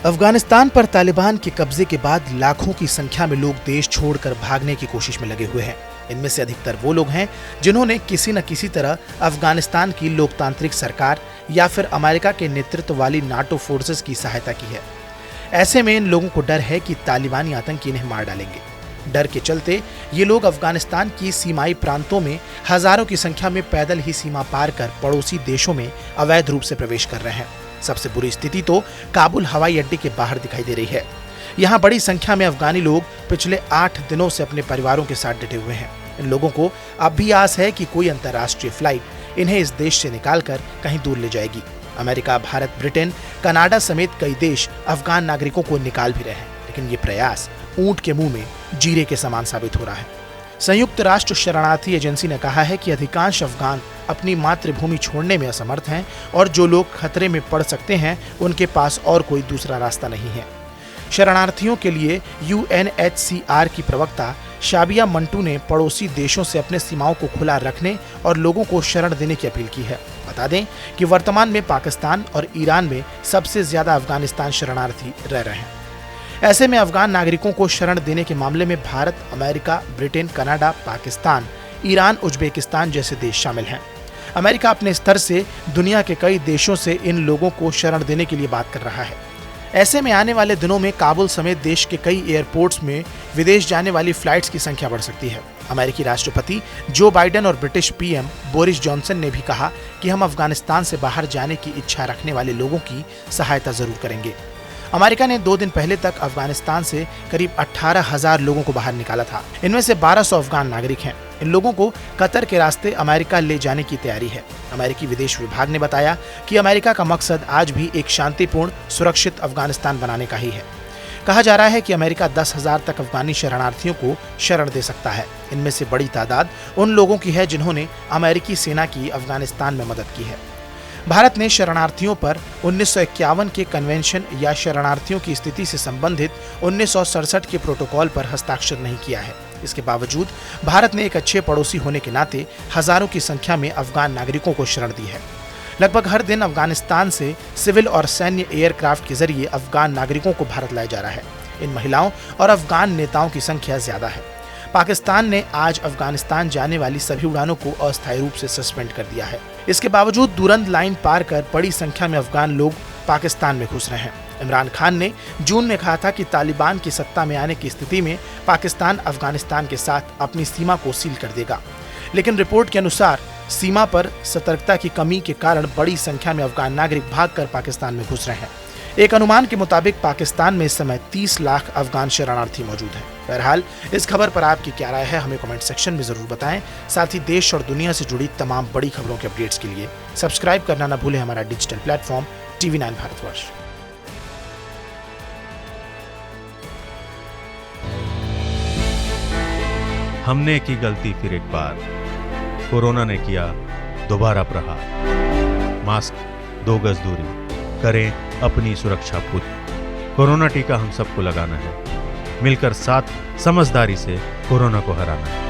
अफगानिस्तान पर तालिबान के कब्जे के बाद लाखों की संख्या में लोग देश छोड़कर भागने की कोशिश में लगे हुए हैं। इनमें से अधिकतर वो लोग हैं जिन्होंने किसी न किसी तरह अफगानिस्तान की लोकतांत्रिक सरकार या फिर अमेरिका के नेतृत्व वाली नाटो फोर्सेस की सहायता की है। ऐसे में इन लोगों को डर है कि तालिबानी आतंकी इन्हें मार डालेंगे। डर के चलते ये लोग अफगानिस्तान की सीमाई प्रांतों में हजारों की संख्या में पैदल ही सीमा पार कर पड़ोसी देशों में अवैध रूप से प्रवेश कर रहे हैं। सबसे बुरी स्थिति तो काबुल हवाई अड्डे के बाहर दिखाई दे रही है। यहाँ बड़ी संख्या में अफगानी लोग पिछले 8 दिनों से अपने परिवारों के साथ डटे हुए हैं। इन लोगों को अब भी आस है कि कोई अंतर्राष्ट्रीय फ्लाइट इन्हें इस देश से निकालकर कहीं दूर ले जाएगी। अमेरिका, भारत, ब्रिटेन, कनाडा समेत कई देश अफगान नागरिकों को निकाल भी रहे हैं, लेकिन ये प्रयास ऊंट के मुंह में जीरे के समान साबित हो रहा है। संयुक्त राष्ट्र शरणार्थी एजेंसी ने कहा है कि अधिकांश अफगान अपनी मातृभूमि छोड़ने में असमर्थ हैं और जो लोग खतरे में पड़ सकते हैं उनके पास और कोई दूसरा रास्ता नहीं है। शरणार्थियों के लिए UNHCR की प्रवक्ता शाबिया मंटू ने पड़ोसी देशों से अपने सीमाओं को खुला रखने और लोगों को शरण देने की अपील की है। बता दें कि वर्तमान में पाकिस्तान और ईरान में सबसे ज्यादा अफगानिस्तान शरणार्थी रह रहे हैं। ऐसे में अफगान नागरिकों को शरण देने के मामले में Bharat, America, Britain, Canada, Pakistan, Iran, Uzbekistan जैसे देश शामिल हैं। अमेरिका अपने स्तर से दुनिया के कई देशों से इन लोगों को शरण देने के लिए बात कर रहा है। ऐसे में आने वाले दिनों में काबुल समेत देश के कई एयरपोर्ट्स में विदेश जाने वाली फ्लाइट्स की संख्या बढ़ सकती है। अमेरिकी राष्ट्रपति जो बाइडेन और ब्रिटिश PM बोरिस जॉनसन ने भी कहा कि हम अफगानिस्तान से बाहर जाने की इच्छा रखने वाले लोगों की सहायता जरूर करेंगे। अमेरिका ने 2 दिन पहले तक अफगानिस्तान से करीब 18,000 लोगों को बाहर निकाला था। इनमें से 1200 अफगान नागरिक हैं। इन लोगों को कतर के रास्ते अमेरिका ले जाने की तैयारी है। अमेरिकी विदेश विभाग ने बताया कि अमेरिका का मकसद आज भी एक शांतिपूर्ण, सुरक्षित अफगानिस्तान बनाने का ही है। कहा जा रहा है कि अमेरिका 10,000 तक अफगानी शरणार्थियों को शरण दे सकता है। इनमें से बड़ी तादाद उन लोगों की है जिन्होंने अमेरिकी सेना की अफगानिस्तान में मदद की है। भारत ने शरणार्थियों पर 1951 के कन्वेंशन या शरणार्थियों की स्थिति से संबंधित 1967 के प्रोटोकॉल पर हस्ताक्षर नहीं किया है। इसके बावजूद भारत ने एक अच्छे पड़ोसी होने के नाते हजारों की संख्या में अफगान नागरिकों को शरण दी है। लगभग हर दिन अफगानिस्तान से सिविल और सैन्य एयरक्राफ्ट के जरिए अफगान नागरिकों को भारत लाया जा रहा है। इन महिलाओं और अफगान नेताओं की संख्या ज्यादा है। पाकिस्तान ने आज अफगानिस्तान जाने वाली सभी उड़ानों को अस्थायी रूप से सस्पेंड कर दिया है। इसके बावजूद दुरंत लाइन पार कर बड़ी संख्या में अफगान लोग पाकिस्तान में घुस रहे हैं। इमरान खान ने जून में कहा था कि तालिबान की सत्ता में आने की स्थिति में पाकिस्तान अफगानिस्तान के साथ अपनी सीमा को सील कर देगा, लेकिन रिपोर्ट के अनुसार सीमा पर सतर्कता की कमी के कारण बड़ी संख्या में अफगान नागरिक भागकर पाकिस्तान में घुस रहे हैं। एक अनुमान के मुताबिक पाकिस्तान में इस समय 30 लाख अफगान शरणार्थी मौजूद हैं। बहरहाल इस खबर पर आपकी क्या राय है हमें कमेंट सेक्शन में जरूर बताएं। साथ ही देश और दुनिया से जुड़ी तमाम बड़ी खबरों के अपडेट्स के लिए सब्सक्राइब करना न भूलें हमारा डिजिटल प्लेटफॉर्म TV9 भारतवर्ष। हमने की गलती फिर एक बार, कोरोना ने किया दोबारा प्रहार। मास्क, 2 गज दूरी, करें अपनी सुरक्षा पूरी। कोरोना टीका हम सबको लगाना है, मिलकर साथ समझदारी से कोरोना को हराना है।